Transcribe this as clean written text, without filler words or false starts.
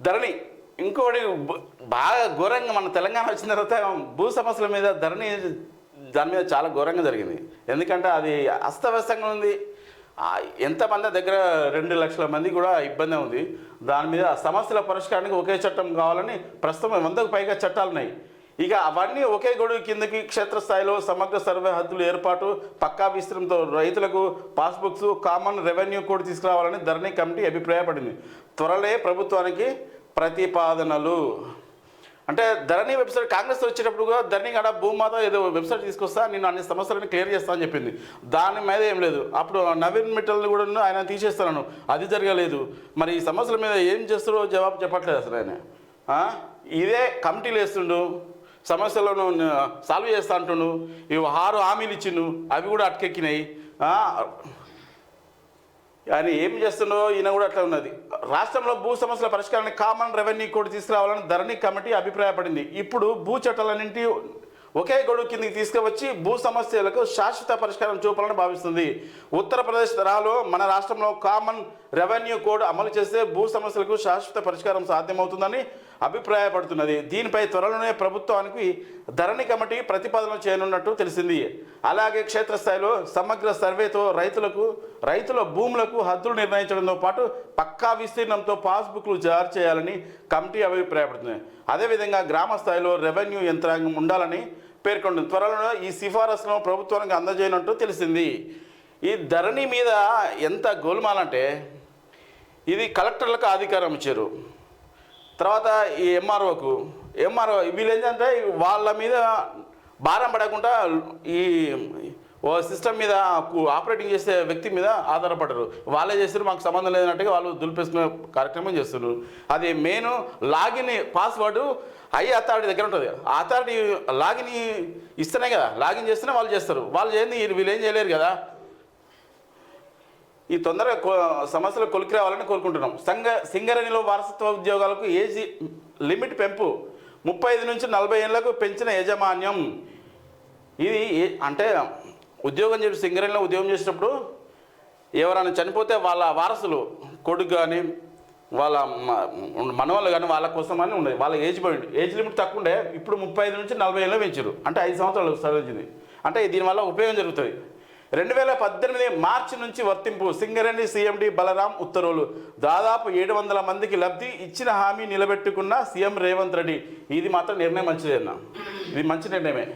ధరణి ఇంకోటి బాగా ఘోరంగా మన తెలంగాణ వచ్చిన తర్వాత భూ సమస్యల మీద ధరణి దాని మీద చాలా ఘోరంగా జరిగింది. ఎందుకంటే అది అస్తవ్యస్తంగా ఉంది. ఎంతమంది దగ్గర 2 లక్షల మంది కూడా ఇబ్బంది ఉంది. దాని మీద సమస్యల పరిష్కారానికి ఒకే చట్టం కావాలని ప్రస్తుతం 100కు పైగా చట్టాలు ఉన్నాయి. ఇక అవన్నీ ఒకే గొడుగు కిందకి క్షేత్రస్థాయిలో సమగ్ర సర్వే హద్దులు ఏర్పాటు, పక్కా విస్తృతంతో రైతులకు పాస్బుక్స్, కామన్ రెవెన్యూ కోడ్ తీసుకురావాలని ధరణి కమిటీ అభిప్రాయపడింది. త్వరలే ప్రభుత్వానికి ప్రతిపాదనలు. అంటే ధరణి వెబ్సైట్ కాంగ్రెస్ వచ్చేటప్పుడు కూడా ధరణి కాడ భూమాత ఏదో వెబ్సైట్ తీసుకొస్తా, నేను అన్ని సమస్యలను క్లియర్ చేస్తా అని చెప్పింది. దాని మీద ఏం లేదు. అప్పుడు నవీన్ మిట్టల్ని కూడా ఆయన తీసేస్తాను, అది జరగలేదు. మరి ఈ సమస్యల మీద ఏం చేస్తారో జవాబు చెప్పట్లేదు అసలు ఆయన. ఇదే కమిటీలు వేస్తుండు, సమస్యలను సాల్వ్ చేస్తా అంటుండు. ఇవి 6 హామీలు ఇచ్చిండు, అవి కూడా అటకెక్కినాయి. ఆయన ఏం చేస్తుండో ఈయన కూడా అట్లా ఉన్నది. రాష్ట్రంలో భూ సమస్యల పరిష్కారానికి కామన్ రెవెన్యూ కోడ్ తీసుకురావాలని ధరణి కమిటీ అభిప్రాయపడింది. ఇప్పుడు భూ చట్టాలన్నింటి ఒకే గొడుగు కిందకి తీసుకువచ్చి భూ సమస్యలకు శాశ్వత పరిష్కారం చూపాలని భావిస్తుంది. ఉత్తరప్రదేశ్ తరహాలో మన రాష్ట్రంలో కామన్ రెవెన్యూ కోడ్ అమలు చేస్తే భూ సమస్యలకు శాశ్వత పరిష్కారం సాధ్యమవుతుందని అభిప్రాయపడుతున్నది. దీనిపై త్వరలోనే ప్రభుత్వానికి ధరణి కమిటీ ప్రతిపాదనలు చేయనున్నట్టు తెలిసింది. అలాగే క్షేత్రస్థాయిలో సమగ్ర సర్వేతో రైతుల భూములకు హద్దులు నిర్ణయించడంతో పాటు పక్కా విస్తీర్ణంతో పాస్బుక్లు జారీ చేయాలని కమిటీ అభిప్రాయపడుతుంది. అదేవిధంగా గ్రామ స్థాయిలో రెవెన్యూ యంత్రాంగం ఉండాలని పేర్కొంటుంది. త్వరలో ఈ సిఫారసులను ప్రభుత్వానికి అందజేయనున్నట్టు తెలిసింది. ఈ ధరణి మీద ఎంత గోల్మాలంటే, ఇది కలెక్టర్లకు అధికారం ఇచ్చారు. తర్వాత ఈ ఎంఆర్ఓ వీళ్ళు ఏంటంటే వాళ్ళ మీద భారం పడకుండా ఈ ఓ సిస్టమ్ మీద ఆపరేటింగ్ చేసే వ్యక్తి మీద ఆధారపడరు. వాళ్ళే చేస్తారు, మాకు సంబంధం లేదన్నట్టుగా వాళ్ళు దులిపేసుకునే కార్యక్రమం చేస్తున్నారు. అది మెయిన్ లాగిన్ పాస్వర్డ్ అథారిటీ దగ్గర ఉంటుంది. ఆ అథారిటీ లాగిన్ ఇస్తేనే కదా, లాగిన్ చేస్తేనే వాళ్ళు చేస్తారు. వాళ్ళు చేయండి వీళ్ళు ఏం చేయలేరు కదా. ఈ తొందరగా సమస్యలు కొలికి రావాలని కోరుకుంటున్నాం. సింగరేణిలో వారసత్వ ఉద్యోగాలకు ఏజ్ లిమిట్ పెంపు 35 నుంచి 40 ఏళ్లకు పెంచిన యాజమాన్యం. ఇది అంటే ఉద్యోగం చేసి సింగరేణిలో ఉద్యోగం చేసేటప్పుడు ఎవరైనా చనిపోతే వాళ్ళ వారసులు కొడుకు కానీ వాళ్ళ మనవాళ్ళు కానీ వాళ్ళ కోసం అని ఉండేది. వాళ్ళ ఏజ్ లిమిట్ తక్కువ ఉండే, ఇప్పుడు 35 నుంచి 40 ఏళ్ళు పెంచారు. అంటే 5 సంవత్సరాలు సరిచింది. అంటే దీనివల్ల ఉపయోగం జరుగుతుంది. 2018 మార్చి నుంచి వర్తింపు. సింగరేణి సీఎండీ బలరాం ఉత్తర్వులు. దాదాపు 700 మందికి లబ్ధి. ఇచ్చిన హామీ నిలబెట్టుకున్న సీఎం రేవంత్ రెడ్డి. ఇది మాత్రం నిర్ణయం మంచిదేనా? ఇది మంచి నిర్ణయమే.